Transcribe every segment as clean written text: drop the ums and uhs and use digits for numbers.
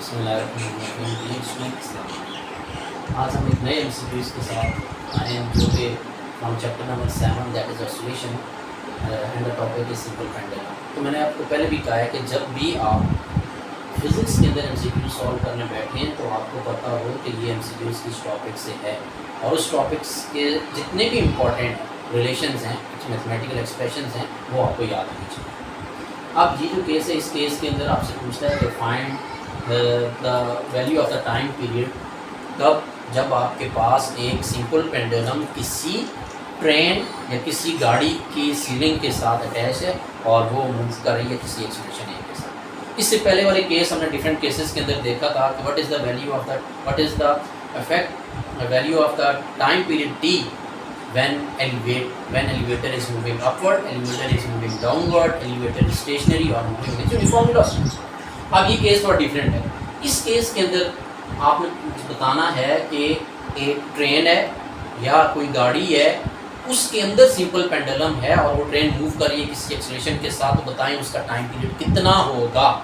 बिस्मिल्लाहिर्रहमानिर्रहीम। आज हम एक नए एमसीक्यूज़ के साथ आए हैं जो कि from chapter number 7 that is oscillation and the topic is simple pendulum. तो मैंने आपको पहले भी कहा है कि जब भी आप फिज़िक्स के अंदर एमसीक्यू सॉल्व करने बैठे हैं तो आपको पता हो कि ये एमसीक्यूज़ किस टॉपिक से है और उस टॉपिक्स के जितने भी इम्पॉर्टेंट रिलेशंस हैं, मैथमेटिकल एक्सप्रेशंस हैं, वो आपको याद होनी चाहिए। अब ये जो केस है, इस केस के अंदर आपसे पूछता है कि find the value of the time period तब जब आपके पास एक सिंपल पेंडुलम किसी ट्रेन या किसी गाड़ी की सीलिंग के साथ अटैच है और वो मूव कर रही है किसी एक्सप्रेशन ए के साथ। इससे पहले वाले केस हमने डिफरेंट केसेस के अंदर देखा था कि what is the value of the what is the effect value of the time period T when elevator is moving upward, elevator is moving downward, elevator is stationary or moving with uniform velocity। अब ये case थोड़ा different है। इस case के अंदर आपने बताना है कि एक ट्रेन है या कोई गाड़ी है, उसके अंदर सिंपल पेंडुलम है और वो ट्रेन मूव कर रही है किसी एक्सेलरेशन के साथ, तो बताएं उसका टाइम पीरियड कितना होगा,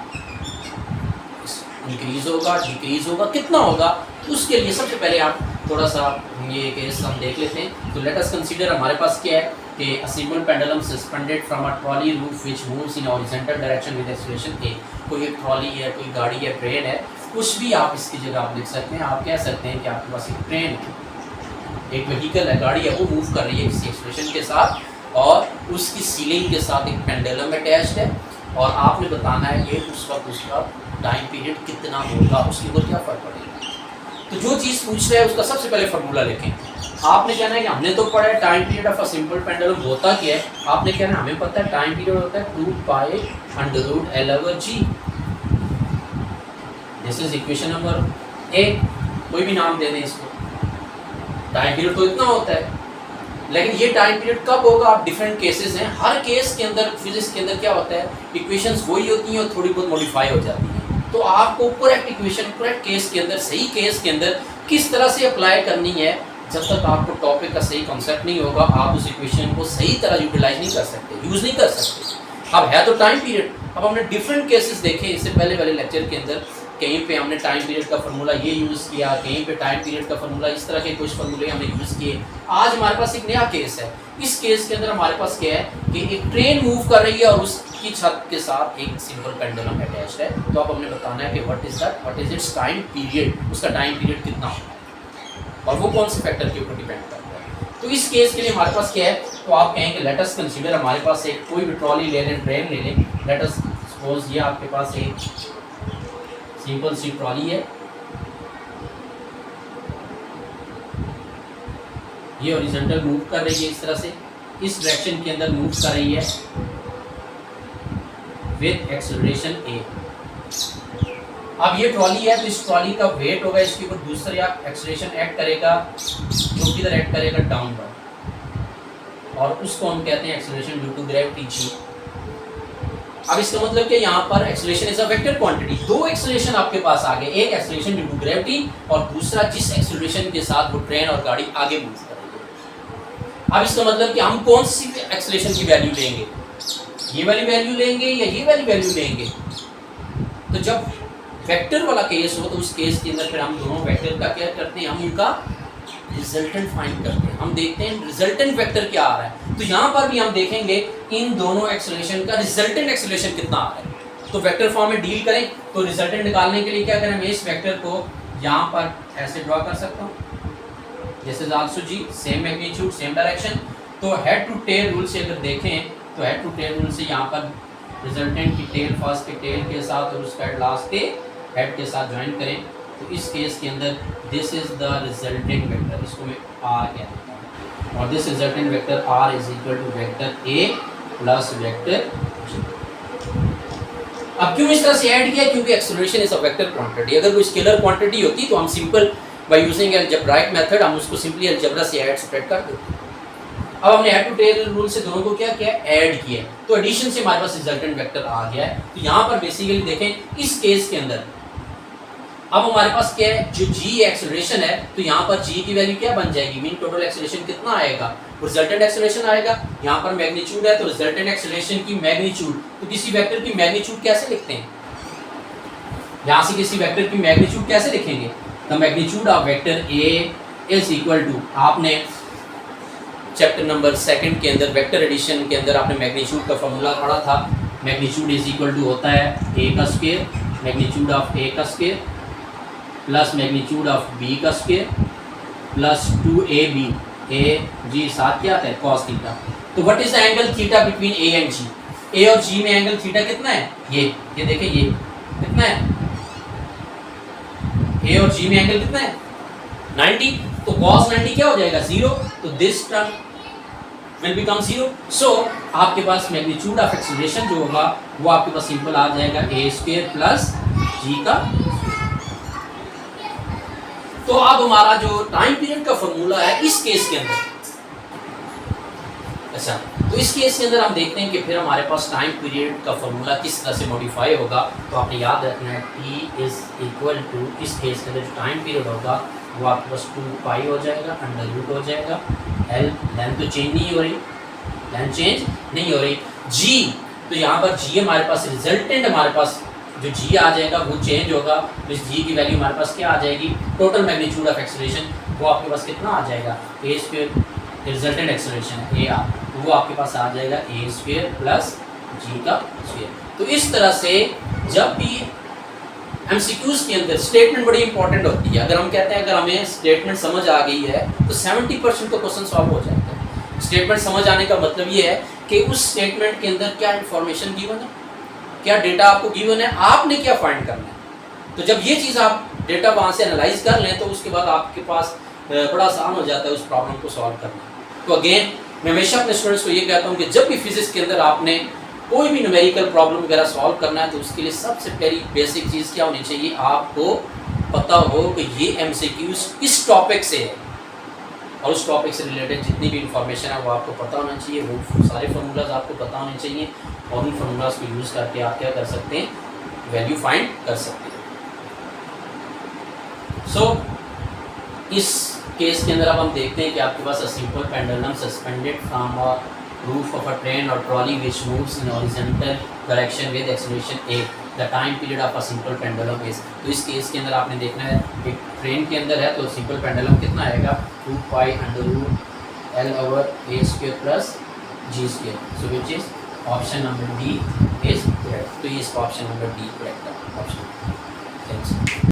इंक्रीज होगा, डिक्रीज होगा, कितना होगा। उसके लिए सबसे पहले आप थोड़ा सा ये केस हम देख लेते हैं। तो लेट अस कंसीडर, हमारे पास क्या है कि a simple pendulum suspended from a trolley roof which moves in horizontal direction with acceleration a. कोई एक ट्रॉली है, कोई गाड़ी है, ट्रेन है, कुछ भी आप इसकी जगह आप लिख सकते हैं। आप कह सकते हैं कि आपके पास एक ट्रेन है, एक व्हीकल है, गाड़ी है, वो मूव कर रही है किसी एक्सेलरेशन के साथ और उसकी सीलिंग के साथ एक पेंडुलम अटैच्ड है और आपने बताना है ये उस वक्त उसका टाइम पीरियड कितना होगा, उसके ऊपर क्या फ़र्क पड़ेगा। तो जो चीज़ पूछ रहे हैं उसका सबसे पहले फार्मूला लिखें। आपने कहना है कि हमने तो पढ़ा है time period of a simple pendulum होता क्या है। आपने कहना है हमें पता है टाइम पीरियड होता है 2π√L/g। This is equation number A, कोई भी नाम दे दें इसको। टाइम पीरियड तो इतना होता है, लेकिन ये टाइम पीरियड कब होगा, आप डिफरेंट केसेस हैं। हर केस के अंदर फिजिक्स के अंदर क्या होता है, इक्वेशंस वही होती हैं और थोड़ी बहुत मॉडिफाई हो जाती हैं। तो आपको करेक्ट इक्वेशन करेक्ट केस के अंदर, सही केस के अंदर किस तरह से अप्लाई करनी है, जब तक आपको टॉपिक का सही कॉन्सेप्ट नहीं होगा आप उस इक्वेशन को सही तरह यूटिलाइज नहीं कर सकते, यूज़ नहीं कर सकते। अब है तो टाइम पीरियड। अब हमने डिफरेंट केसेस देखे इससे पहले वाले लेक्चर के अंदर। कहीं पे हमने टाइम पीरियड का फार्मूला ये यूज़ किया, कहीं पे टाइम पीरियड का फार्मूला इस तरह के कुछ फार्मूले हमने यूज़ किए। आज हमारे पास एक नया केस है। इस केस के अंदर हमारे पास क्या है कि एक ट्रेन मूव कर रही है और उसकी छत के साथ एक सिंपल पेंडुलम अटैच्ड है। तो अब हमने बताना है कि what is it's time period, उसका टाइम पीरियड कितना होगा और वो कौन से फैक्टर के ऊपर डिपेंड करता है। तो इस केस के लिए हमारे पास क्या है, तो आप कहेंगे लेट अस कंसीडर, हमारे पास एक कोई भी ट्रॉली ले लें, ट्रेन ले लें। लेट अस सपोज ये आपके पास एक सिंपल सी ट्रॉली है, ये हॉरिजॉन्टल मूव कर रही है इस तरह से, इस डायरेक्शन के अंदर मूव कर रही है विद एक्सेलरेशन ए। अब ये ट्रॉली है तो इस ट्रॉली का वेट होगा, इसके ऊपर दूसरा एक्सेलरेशन एक्ट करेगा जो किधर एक्ट करेगा, डाउनवर्ड, और उसको हम कहते हैं acceleration due to gravity G. अब इसका मतलब कि यहाँ पर acceleration is a vector quantity. दो एक्सेलरेशन आपके पास आ गए, एक एक्सेलरेशन ड्यू टू ग्रेविटी और दूसरा जिस एक्सेलरेशन के साथ वो ट्रेन और गाड़ी आगे मूव कर रही है। अब इसका मतलब कि हम कौन सी एक्सेलरेशन की वैल्यू लेंगे, ये वाली वैल्यू लेंगे या ये वाली वैल्यू लेंगे। तो जब वेक्टर वाला केस हो तो उस केस के अंदर फिर हम दोनों वेक्टर का क्या करते हैं, हम उनका रिजल्टेंट फाइंड करते हैं। हम देखते हैं रिजल्टेंट वेक्टर क्या आ रहा है। तो यहाँ पर भी हम देखेंगे इन दोनों एक्सेलरेशन का रिजल्टेंट एक्सेलरेशन कितना आ रहा है। तो वेक्टर फॉर्म में डील करें तो रिजल्टेंट निकालने के लिए क्या करें, मैं इस वेक्टर को यहाँ पर ऐसे ड्रॉ कर सकता हूँ, this is also G, same magnitude same direction. तो हेड टू टेल रूल से अगर देखें तो हेड टू टेल रूल से यहाँ पर रिजल्टेंट की टेल फर्स्ट के टेल के साथ और उसका लास्ट के हेड के साथ ज्वाइन करें। तो इस केस के अंदर this is the resultant vector, इसको मैं आर कहता हूँ, और this resultant vector R is equal to vector A plus vector G. अब क्यों इस तरह से ऐड किया, क्योंकि acceleration is a vector quantity. अगर कोई स्केलर क्वांटिटी होती तो हम simple by using algebraic method हम उसको सिंपली अलजेब्रा से ऐड सब्ट्रैक्ट कर देते। अब हमने हेड टू टेल रूल से दोनों को क्या किया, ऐड किया, तो एडिशन से हमारे पास रिजल्टेंट वेक्टर आ गया है। तो यहाँ पर बेसिकली देखें इस केस के अंदर अब हमारे पास क्या है, जो जी एक्सेलरेशन है तो यहाँ पर जी की वैल्यू क्या बन जाएगी, मीन टोटल एक्सेलरेशन कितना आएगा, रिजल्टेंट एक्सेलरेशन आएगा। यहाँ पर मैग्नीट्यूड है तो रिजल्टेंट एक्सेलरेशन की मैग्नीट्यूड, तो किसी वेक्टर की मैग्नीट्यूड कैसे लिखते हैं, यहाँ से किसी वेक्टर की मैग्नीट्यूड कैसे लिखेंगे? The magnitude of vector A is equal to, आपने चैप्टर नंबर 2 के अंदर वेक्टर एडिशन के अंदर आपने मैग्नीट्यूड का फॉर्मूला पढ़ा था। मैग्नीट्यूड इज इक्वल टू होता है ए का स्क्वायर, मैग्नीट्यूड ऑफ ए का square plus magnitude of b का square plus 2ab, a g साथ क्या आता है cos थीटा। तो what is the angle theta between a and g? A और जी में एंगल थीटा कितना है? ये देखिए ये कितना है? ए और जी में एंगल कितना है? 90। तो cos 90 क्या हो जाएगा? 0। तो दिस टर्म विल बिकम 0। सो आपके पास मैग्नीट्यूड ऑफ एक्सीलरेशन जो होगा वो आपके पास सिंपल आ जाएगा ए स्क्वायर प्लस जी का। तो अब हमारा जो टाइम पीरियड का फॉर्मूला है इस केस के अंदर, अच्छा तो इस केस के अंदर हम देखते हैं कि फिर हमारे पास टाइम पीरियड का फॉर्मूला किस तरह से मॉडिफाई होगा। तो आपने याद रखना है t इज इक्वल टू, इस केस के अंदर जो टाइम पीरियड होगा वो आपके पास 2 पाई हो जाएगा, अंडर रूट हो जाएगा l, लेंथ तो चेंज नहीं हो रही, लेंथ चेंज नहीं हो रही। g, तो यहाँ पर g हमारे पास रिजल्टेंट, हमारे पास जो g आ जाएगा वो चेंज होगा। तो इस g की वैल्यू हमारे पास क्या आ जाएगी? टोटल मैग्नीट्यूड ऑफ एक्सीलरेशन वो आपके पास कितना आ जाएगा? ए स्क्वायर, रिजल्टेंट एक्सीलरेशन है ए आर, तो वो आपके पास आ जाएगा ए स्क्वायर प्लस जी का स्क्वायर। तो इस तरह से जब भी एमसीक्यूज के अंदर स्टेटमेंट बड़ी इंपॉर्टेंट होती है, अगर हम कहते हैं अगर हमें स्टेटमेंट समझ आ गई है तो 70% तो क्वेश्चन सॉल्व हो जाता है। स्टेटमेंट समझ आने का मतलब ये है कि उस स्टेटमेंट के अंदर क्या इंफॉर्मेशन गिवन है, क्या डेटा आपको गिवन है, आपने क्या फाइंड करना है। तो जब ये चीज़ आप डेटा वहाँ से एनालाइज कर लें तो उसके बाद आपके पास बड़ा आसान हो जाता है उस प्रॉब्लम को सॉल्व करना। तो अगेन मैं हमेशा अपने स्टूडेंट्स को ये कहता हूँ कि जब भी फिजिक्स के अंदर आपने कोई भी न्यूमेरिकल प्रॉब्लम वगैरह सॉल्व करना है तो उसके लिए सबसे पहली बेसिक चीज़ क्या होनी चाहिए? आपको पता हो कि ये एमसीक्यूज किस टॉपिक से है और उस टॉपिक से रिलेटेड जितनी भी इंफॉर्मेशन है वो आपको पता होना चाहिए, वो सारे फार्मूलाज आपको पता होने चाहिए और उन फार्मूलाज को यूज़ करके आप क्या कर सकते हैं? वैल्यू फाइंड कर सकते हैं। सो इस केस के अंदर अब हम देखते हैं कि आपके पास a simple pendulum suspended from a roof of a train और trolley which moves in horizontal direction with acceleration a, the time period of a simple pendulum is. तो इस केस के अंदर आपने देखना है एक ट्रेन के अंदर है तो सिंपल पेंडुलम कितना आएगा? 2 pi under root l over a square plus g square. So which is option number D is correct. तो ये इसका ऑप्शन नंबर डी करेक्ट है ऑप्शन। थैंक्स।